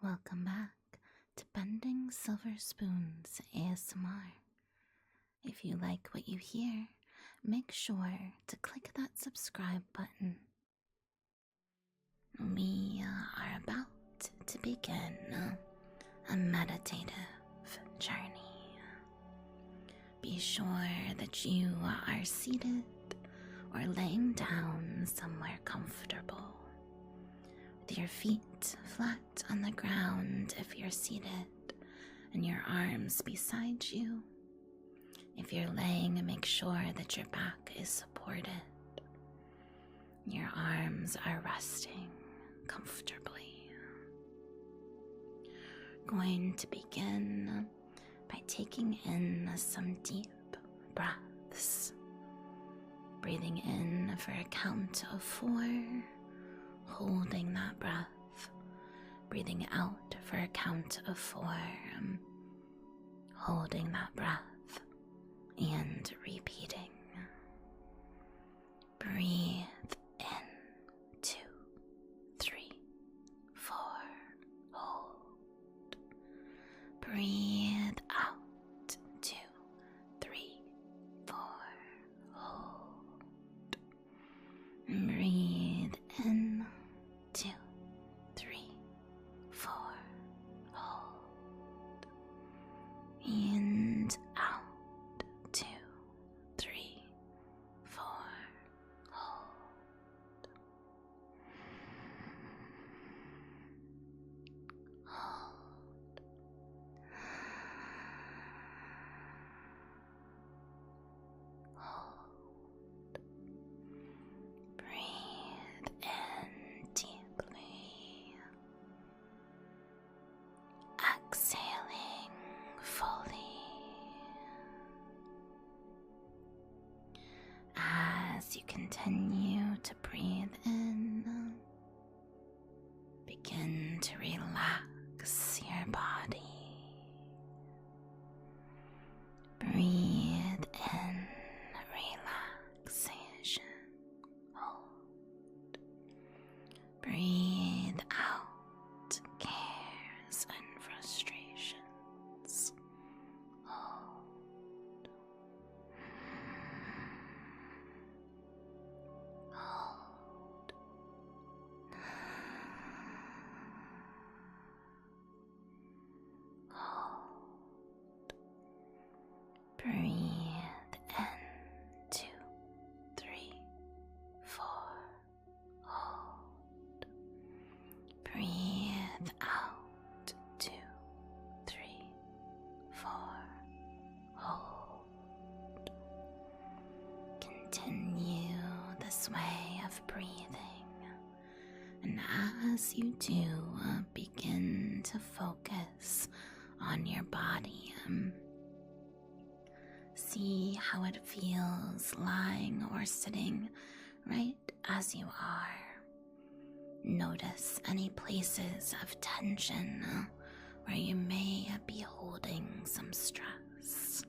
Welcome back to Bending Silver Spoons ASMR. If you like what you hear, make sure to click that subscribe button. We are about to begin a meditative journey. Be sure that you are seated or laying down somewhere comfortable, with your feet flat on the ground if you're seated and your arms beside you. If you're laying, make sure that your back is supported. Your arms are resting comfortably. Going to begin by taking in some deep breaths. Breathing in for a count of 4, holding that breath. Breathing out for a count of 4, holding that breath and repeating. Breathe in, 2, 3, 4, hold. Breathe out, 2, 3, 4, hold. Breathe in, 2, 3, 4, hold. And out, 2, 3, 4, hold. Hold. Hold. Breathe in deeply, exhaling fully. As you continue to breathe in, begin to relax your body. Breathe in relaxation. Hold. Breathe out cares and frustrations. Hold. Hold. Hold. Breathe in, 2, 3, 4, hold. Breathe out, 2, 3, 4, hold. Continue this way of breathing, and as you do, begin to focus on your body. See how it feels lying or sitting right as you are. Notice any places of tension where you may be holding some stress.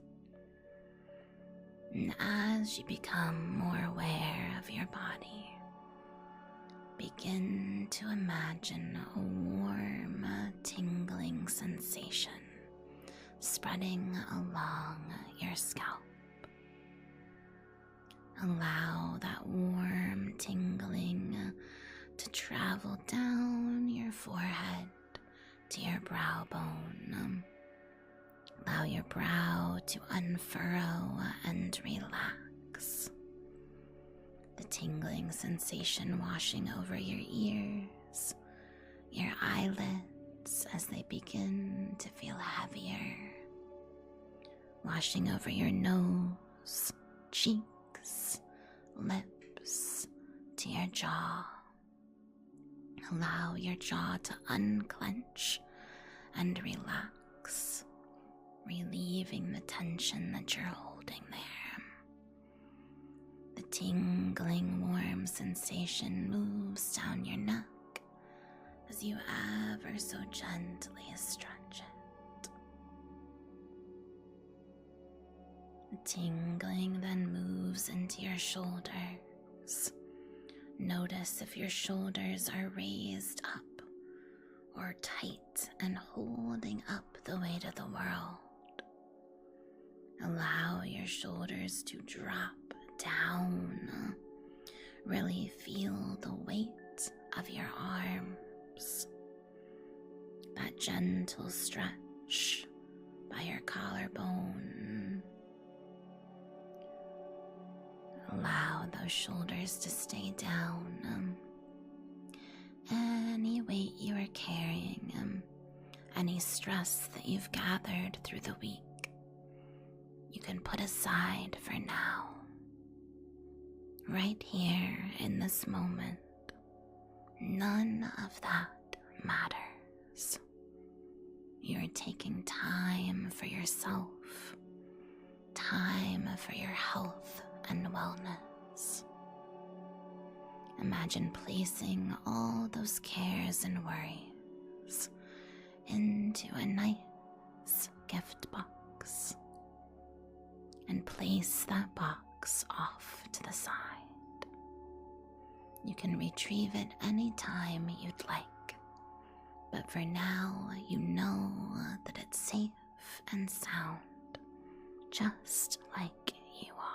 And as you become more aware of your body, begin to imagine a warm, tingling sensation spreading along your scalp. Allow that warm tingling to travel down your forehead to your brow bone. Allow your brow to unfurrow and relax. The tingling sensation washing over your ears, your eyelids as they begin to feel heavier, washing over your nose, cheeks, lips, to your jaw. Allow your jaw to unclench and relax, relieving the tension that you're holding there. The tingling, warm sensation moves down your neck as you ever so gently stretch it. The tingling then moves into your shoulders. Notice if your shoulders are raised up or are tight and holding up the weight of the world. Allow your shoulders to drop down. Really feel the weight of your arms. That gentle stretch by your collarbone. Allow those shoulders to stay down. Any weight you are carrying, any stress that you've gathered through the week, you can put aside for now. Right here in this moment, none of that matters. You're taking time for yourself, time for your health and wellness. Imagine placing all those cares and worries into a nice gift box and place that box off to the side. You can retrieve it anytime you'd like, but for now you know that it's safe and sound, just like you are.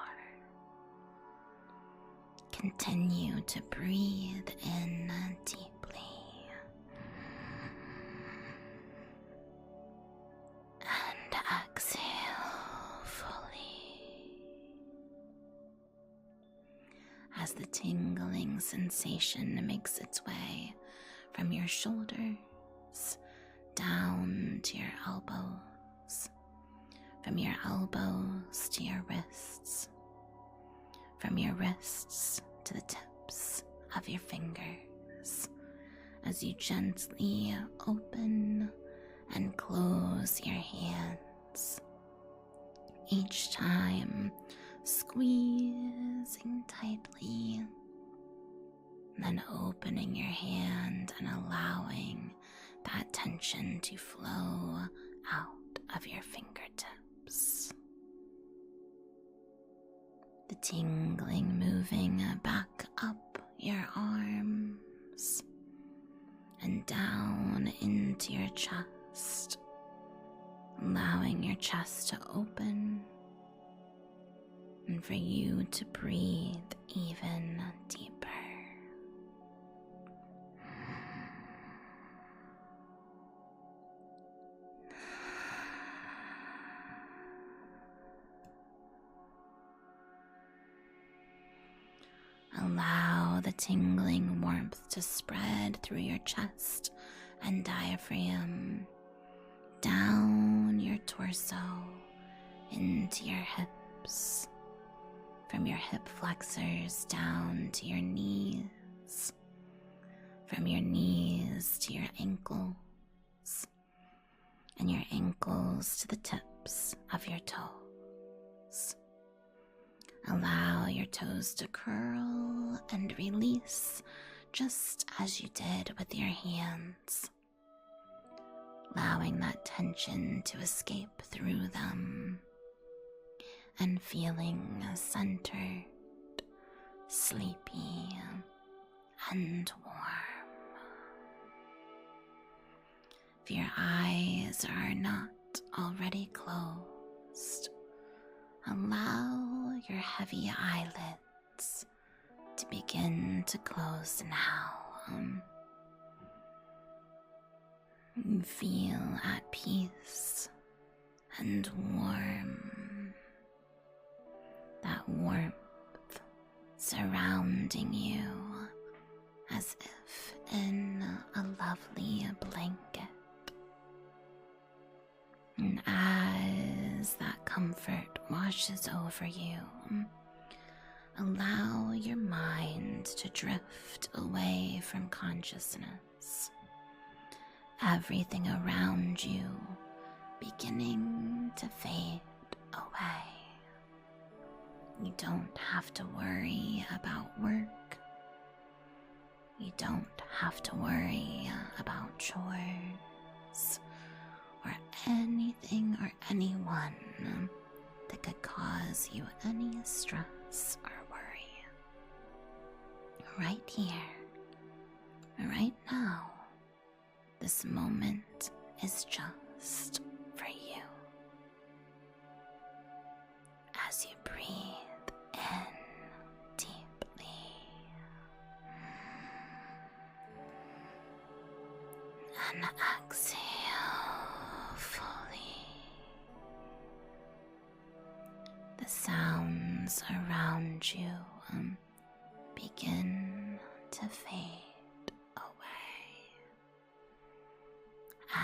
Continue to breathe in deeply and exhale fully as the tingling sensation makes its way from your shoulders down to your elbows, from your elbows to your wrists, from your wrists to the tips of your fingers, as you gently open and close your hands, each time squeezing tightly, then opening your hand and allowing that tension to flow out of your fingertips. The tingling moving back up your arms and down into your chest, allowing your chest to open and for you to breathe even deeper. Allow the tingling warmth to spread through your chest and diaphragm, down your torso, into your hips, from your hip flexors down to your knees, from your knees to your ankles, and your ankles to the tips of your toes. Allow your toes to curl and release just as you did with your hands, allowing that tension to escape through them and feeling centered, sleepy, and warm. If your eyes are not already closed, allow your heavy eyelids to begin to close now. Feel at peace and warm. That warmth surrounding you as if in a lovely blanket. And as that comfort washes over you, allow your mind to drift away from consciousness. Everything around you beginning to fade away. You don't have to worry about work. You don't have to worry about chores or anything or anyone that could cause you any stress or worry. Right here, right now, This moment is just for you. As you breathe in deeply and exhale fully, the sounds around you begin to fade away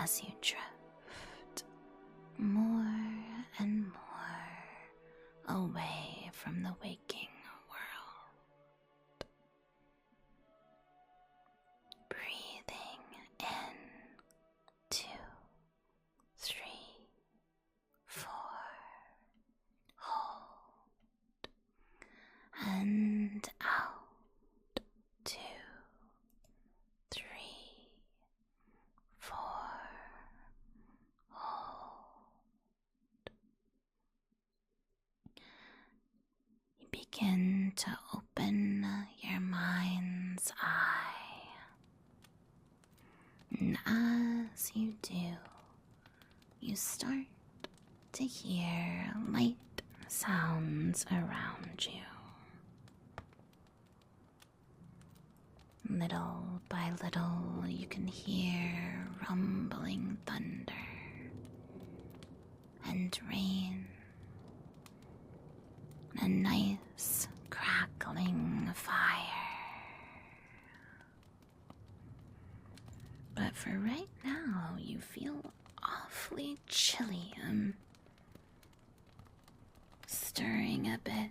as you drift more and more away from the waking world. Breathing in 2, 3, 4, hold, and out 2, 3, 4, hold. You begin to open your mind's eye, and as you do, you start to hear light sounds around you. Little by little, you can hear rumbling thunder and rain, and a nice crackling fire. But for right now, you feel awfully chilly, stirring a bit.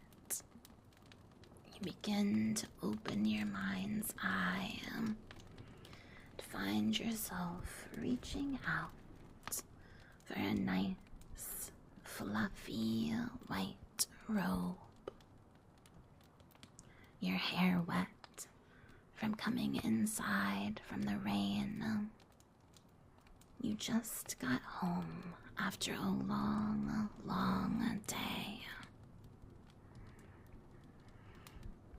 You begin to open your mind's eye to find yourself reaching out for a nice, fluffy, white robe. Your hair wet from coming inside from the rain. You just got home after a long, long day.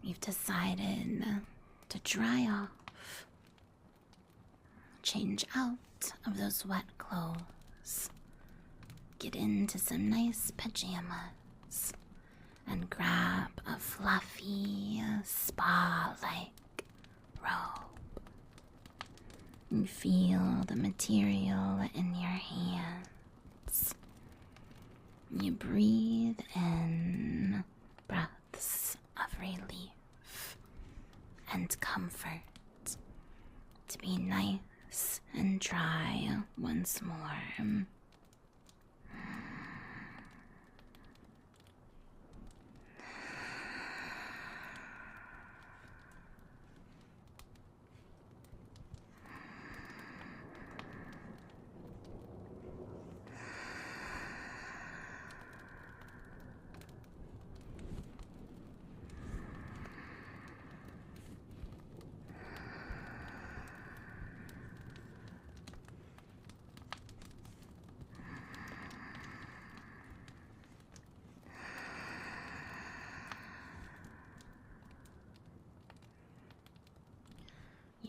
You've decided to dry off, change out of those wet clothes, get into some nice pajamas, and grab a fluffy, spa-like robe. You feel the material in your hands. You breathe in breaths of relief and comfort to be nice and dry once more.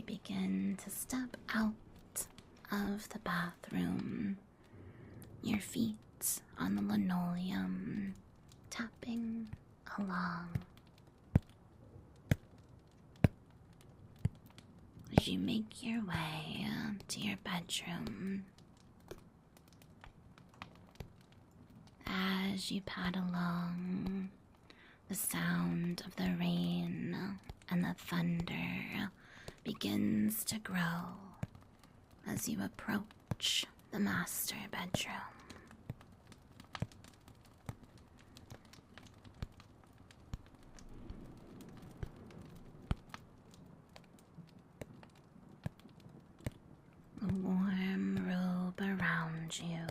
Begin to step out of the bathroom, your feet on the linoleum, tapping along. As you make your way to your bedroom, as you pad along, the sound of the rain and the thunder begins to grow as you approach the master bedroom. A warm robe around you.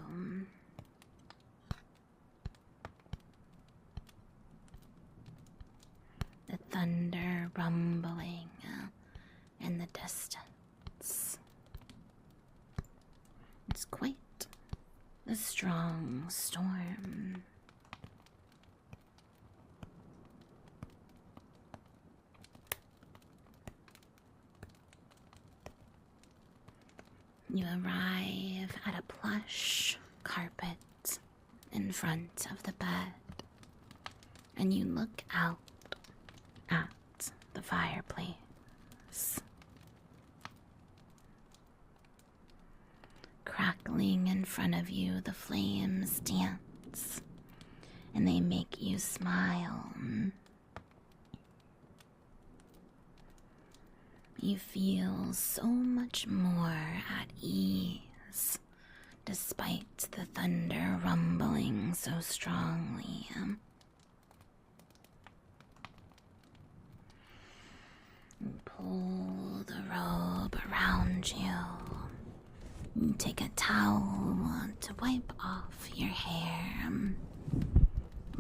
The thunder rumbling in the distance. It's quite a strong storm. You arrive at a plush carpet in front of the bed, and you look out at the fireplace. Crackling in front of you, the flames dance, and they make you smile. You feel so much more at ease, despite the thunder rumbling so strongly. You pull the robe around you. You take a towel to wipe off your hair,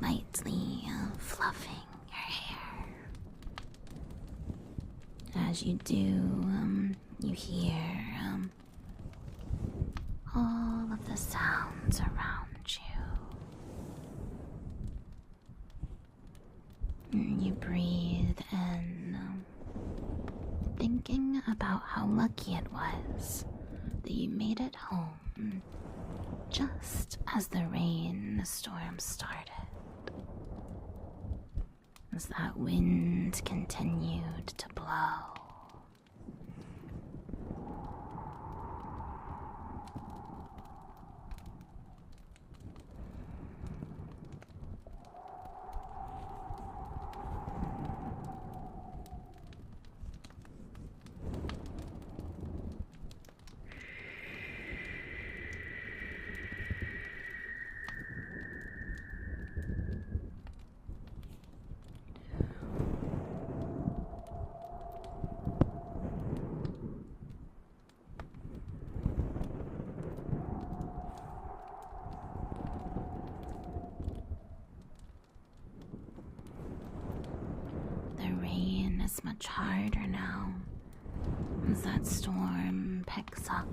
lightly fluffing your hair. As you do, you hear all of the sounds around you. You breathe in, thinking about how lucky it was that you made it home just as the rainstorm started. As that wind continued to blow. It's much harder now as that storm picks up,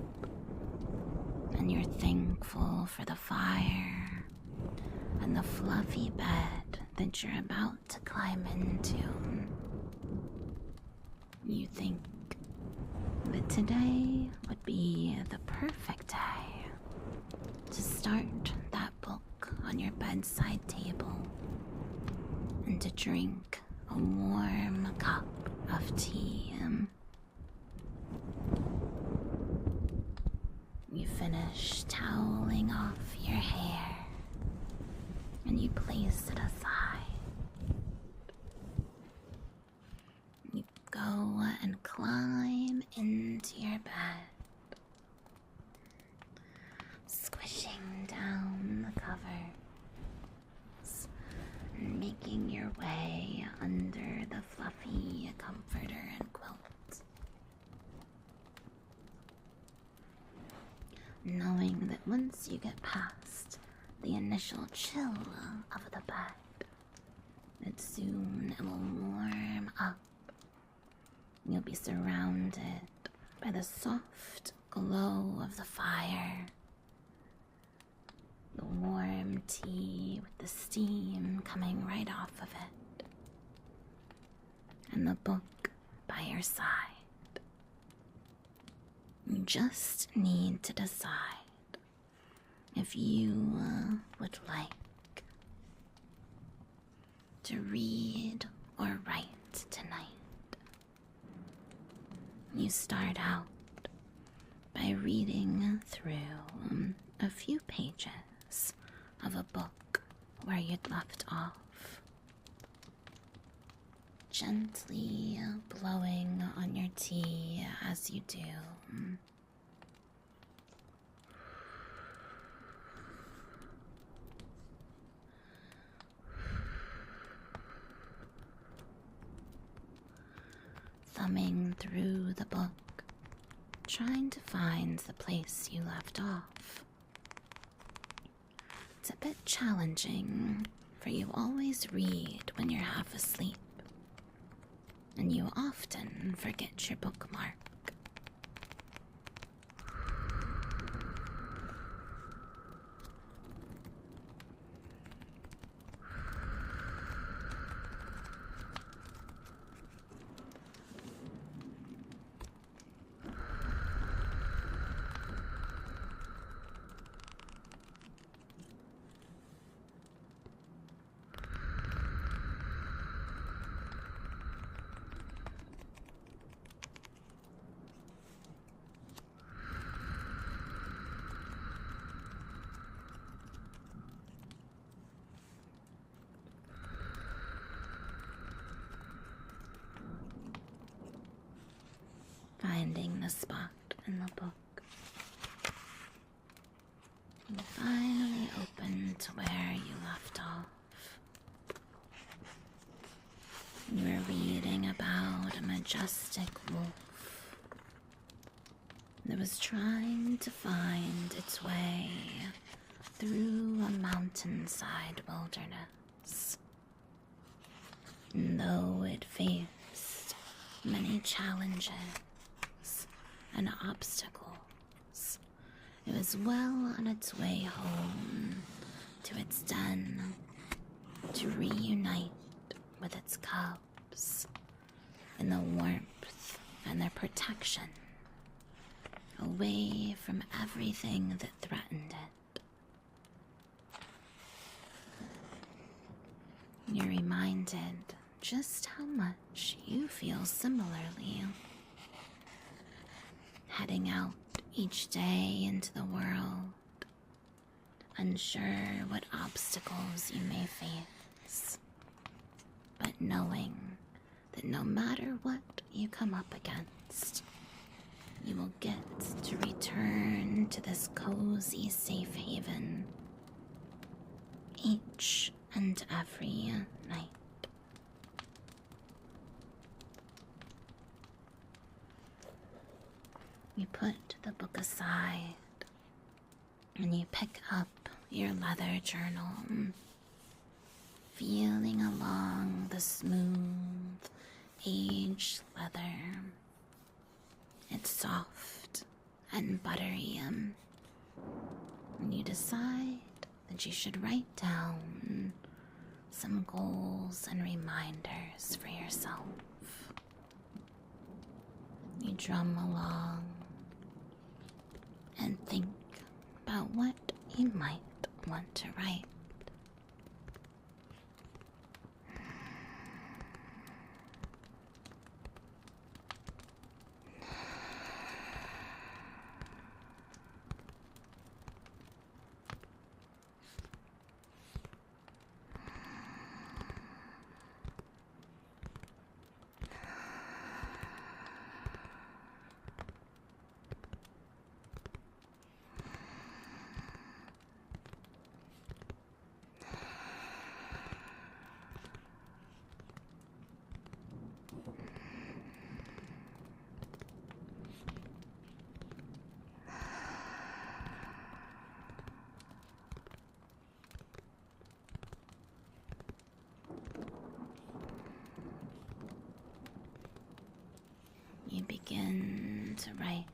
and you're thankful for the fire and the fluffy bed that you're about to climb into. You think that today would be the perfect day to start that book on your bedside table and to drink a warm cup of tea. You finish toweling off your hair and you place it aside. You go and climb into your bed, squishing down the covers and making your way under the fluffy comforter and quilt. Knowing that once you get past the initial chill of the bed, that soon it will warm up. You'll be surrounded by the soft glow of the fire, the warm tea with the steam coming right off of it, and the book by your side. You just need to decide if you would like to read or write tonight. You start out by reading through a few pages of a book where you'd left off, gently blowing on your tea as you do. Thumbing through the book, trying to find the place you left off. It's a bit challenging, for you always read when you're half asleep, and you often forget your bookmark. finding the spot in the book. You finally open to where you left off. You were reading about a majestic wolf that was trying to find its way through a mountainside wilderness. And though it faced many challenges and obstacles, it was well on its way home to its den to reunite with its cubs in the warmth and their protection, away from everything that threatened it. You're reminded just how much you feel similarly, heading out each day into the world, unsure what obstacles you may face, but knowing that no matter what you come up against, you will get to return to this cozy safe haven each and every night. You put the book aside and you pick up your leather journal, feeling along the smooth, aged leather. It's soft and buttery, and you decide that you should write down some goals and reminders for yourself. You drum along and think about what you might want to write. You begin to write.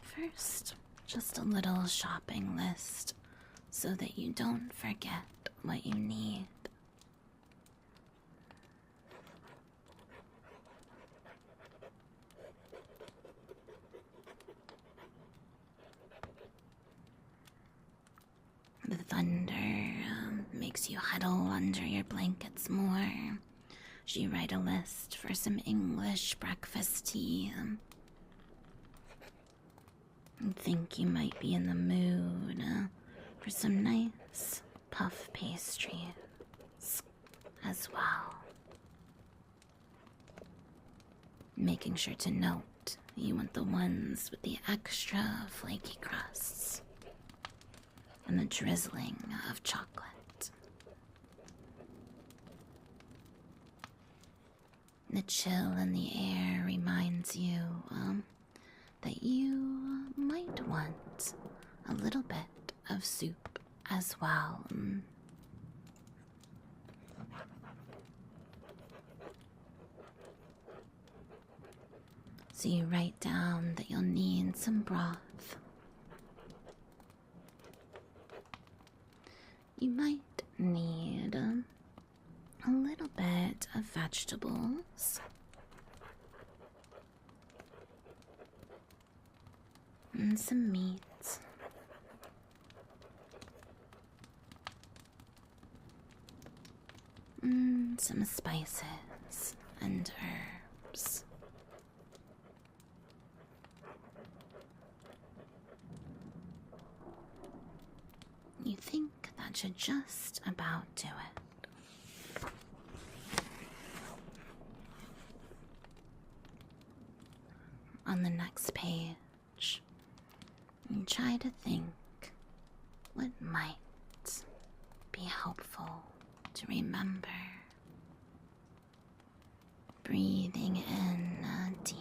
First, just a little shopping list so that you don't forget what you need. The thunder makes you huddle under your blankets more. You write a list for some English breakfast tea. You think you might be in the mood for some nice puff pastries as well. Making sure to note you want the ones with the extra flaky crusts and the drizzling of chocolate. The chill in the air reminds you that you might want a little bit of soup as well. So you write down that you'll need some broth. You might need a little bit of vegetables, and some meat, and some spices and herbs. You think that should just about do it. On on the next page, and try to think what might be helpful to remember. Breathing in deeply.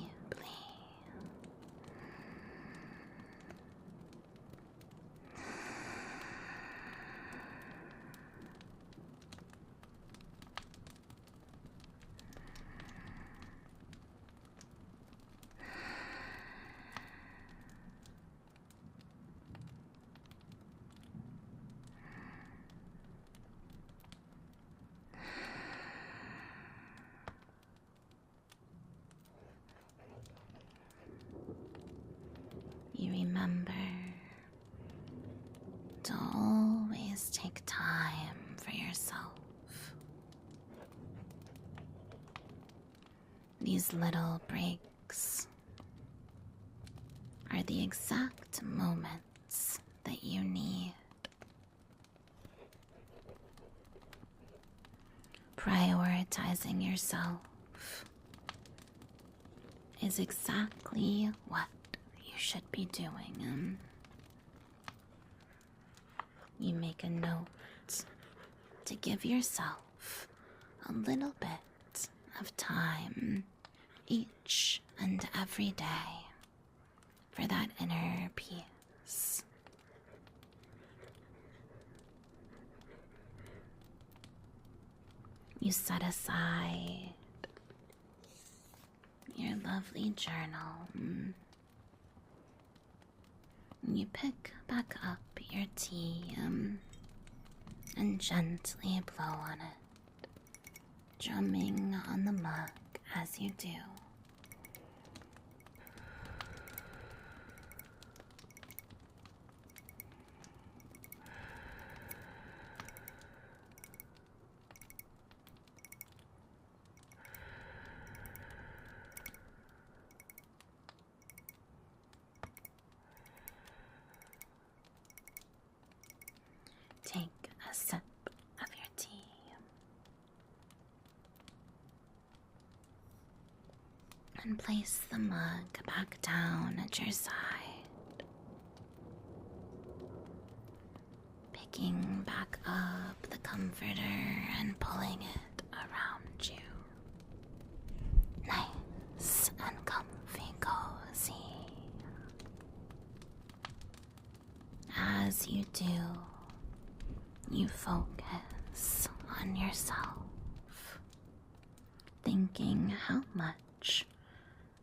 You remember to always take time for yourself. These little breaks are the exact moments that you need. Prioritizing yourself is exactly what you should be doing. You make a note to give yourself a little bit of time each and every day for that inner peace. You set aside your lovely journal. You pick back up your tea and gently blow on it, drumming on the mug as you do. Take a sip of your tea. And place the mug back down at your side. Picking back up the comforter and pulling it around you. Nice and comfy, cozy. As you do, you focus on yourself, thinking how much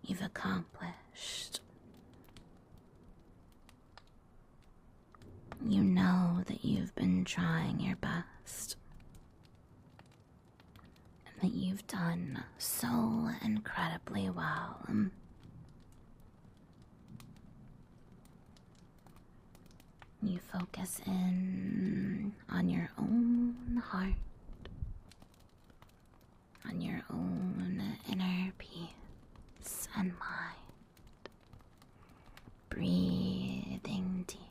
you've accomplished. You know that you've been trying your best, and that you've done so incredibly well. You focus in on your own heart, on your own inner peace and mind, breathing deeply.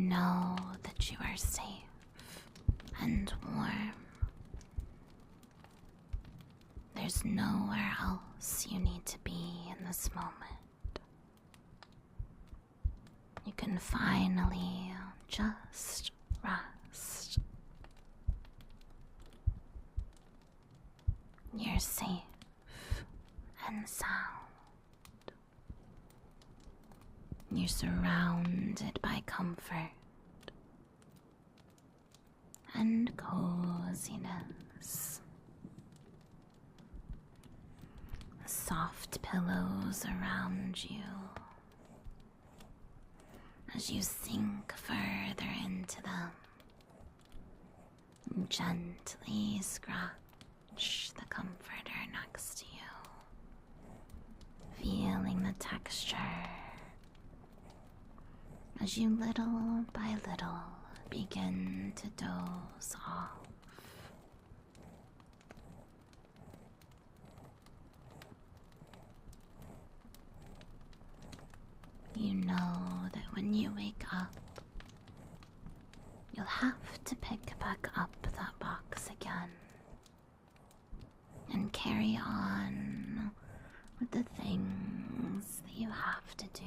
know that you are safe and warm. There's nowhere else you need to be in this moment. You can finally just rest. You're safe and sound. You're surrounded by comfort and coziness. Soft pillows around you as you sink further into them. Gently scratch the comforter next to you, feeling the texture as you little by little begin to doze off. You know that when you wake up, you'll have to pick back up that box again and carry on with the things that you have to do.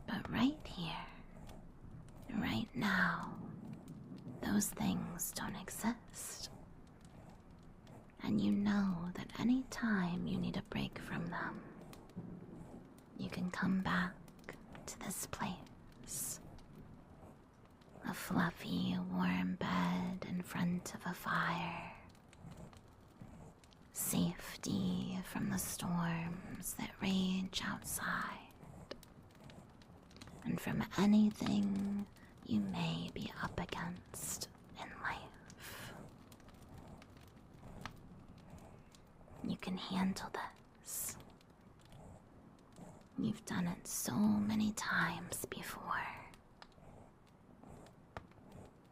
But right here, right now, those things don't exist. And you know that any time you need a break from them, you can come back to this place. A fluffy, warm bed in front of a fire. Safety from the storms that rage outside. And from anything you may be up against in life. You can handle this. You've done it so many times before.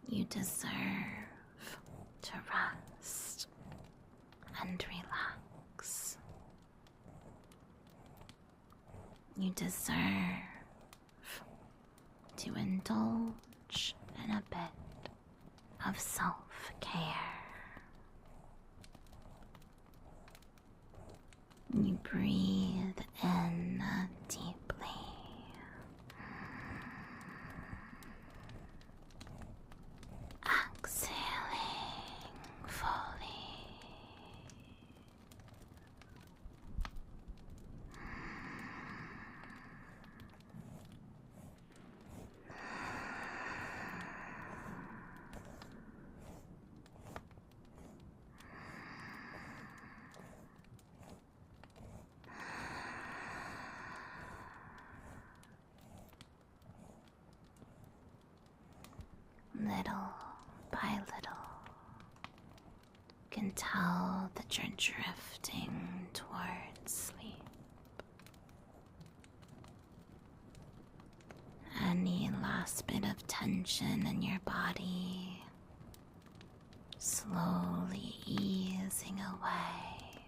You deserve to rest and relax. You deserve to indulge in a bit of self-care. You breathe in deeply. Exhaling fully. Little by little, you can tell that you're drifting towards sleep. Any last bit of tension in your body slowly easing away.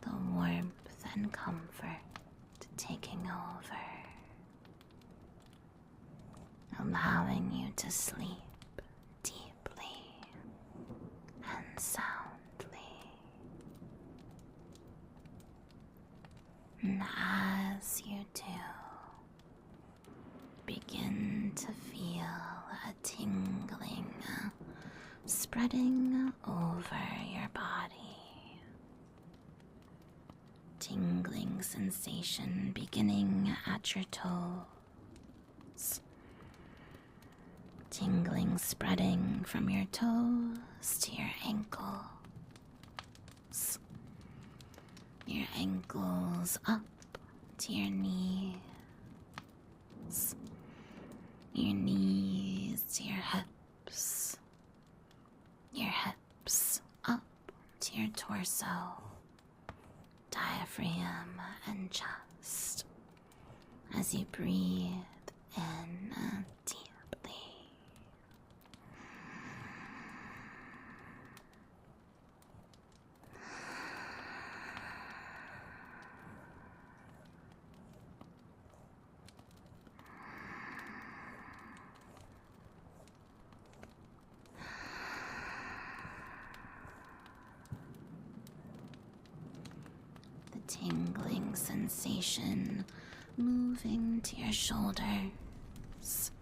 The warmth and comfort taking over, allowing you to sleep deeply and soundly. And as you do, begin to feel a tingling spreading over your body. Tingling sensation beginning at your toes. Tingling spreading from your toes to your ankles. Your ankles up to your knees. Your knees to your hips. Your hips up to your torso. Diaphragm and chest as you breathe in deeply. tingling sensation moving to your shoulders.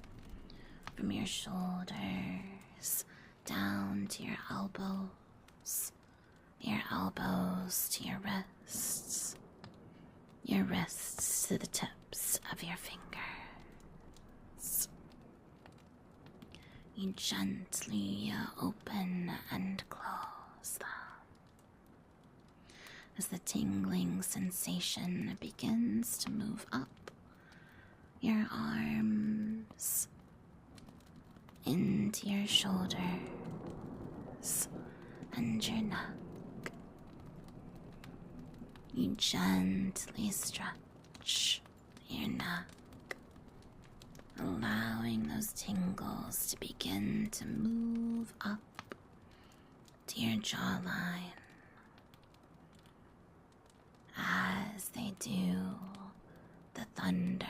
From your shoulders down to your elbows to your wrists to the tips of your fingers. You gently open and close them as the tingling sensation begins to move up your arms, into your shoulders and your neck. You gently stretch your neck, allowing those tingles to begin to move up to your jawline. As they do, the thunder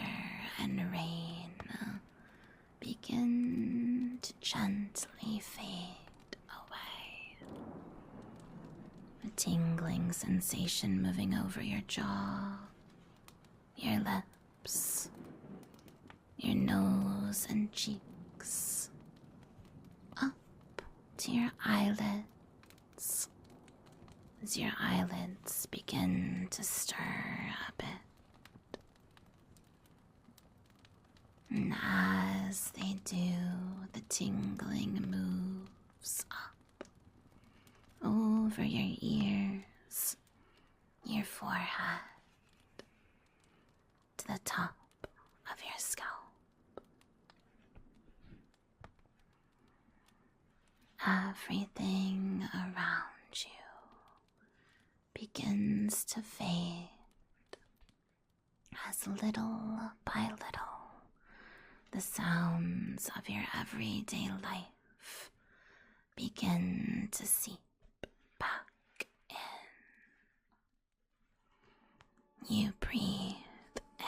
and rain begin to gently fade away. A tingling sensation moving over your jaw, your lips, your nose and cheeks, up to your eyelids, as your eyelids begin to stir a bit. And as they do, the tingling moves up over your ears, your forehead, to the top of your scalp. Everything around you begins to fade as little by little the sounds of your everyday life begin to seep back in. You breathe in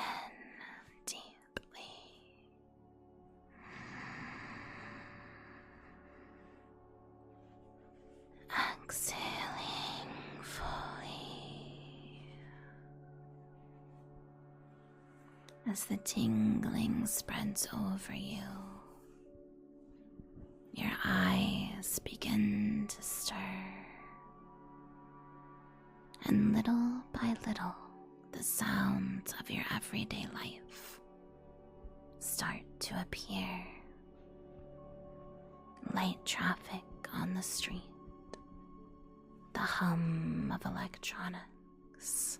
deeply. Exhaling fully as the tingling spreads over you. Your eyes begin to stir, and little by little the sounds of your everyday life start to appear. Light traffic on the street, the hum of electronics,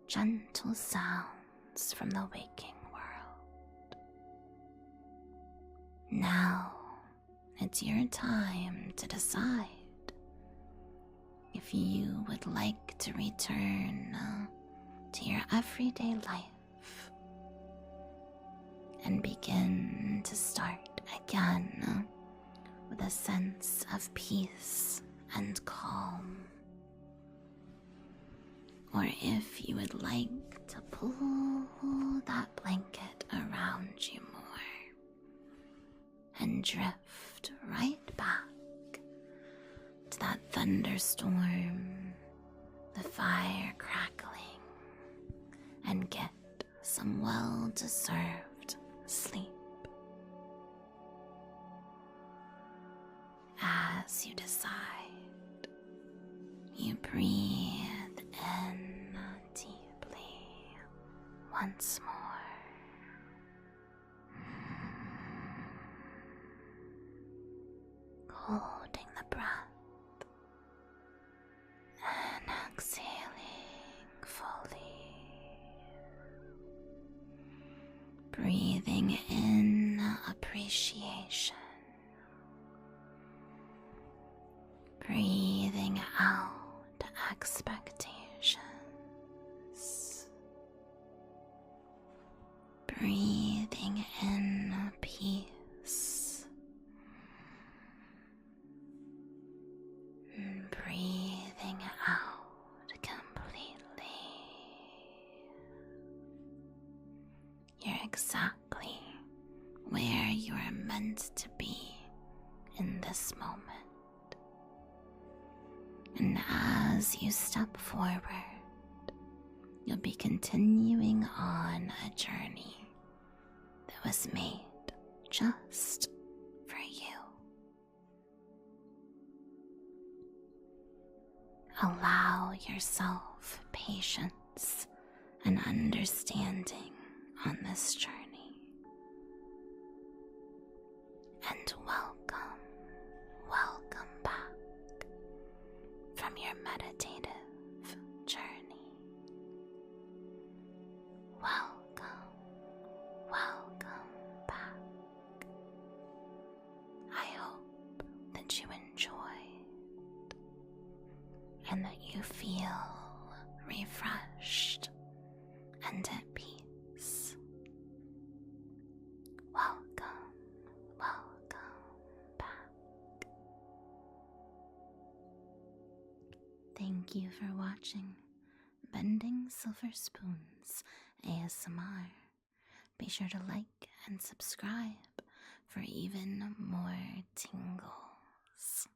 gentle sounds from the waking world. Now it's your time to decide if you would like to return to your everyday life and begin to start again with a sense of peace and calm, or if you would like to pull that blanket around you more and drift right back to that thunderstorm, the fire crackling, and get some well-deserved sleep. As you decide, you breathe in deeply once more. Holding the breath and exhaling fully. Breathing in appreciation. Breathing out expectations. Breathing in peace. And breathing out completely. You're exactly where you are meant to be in this moment. And as you step forward you'll be continuing on a journey that was made just for you. Allow yourself patience and understanding on this journey. And welcome back from your meditative journey. Welcome back. I hope that you enjoyed and that you feel refreshed and at peace. Welcome back. Thank you for watching Bending Silver Spoons ASMR. Be sure to like and subscribe for even more tingles.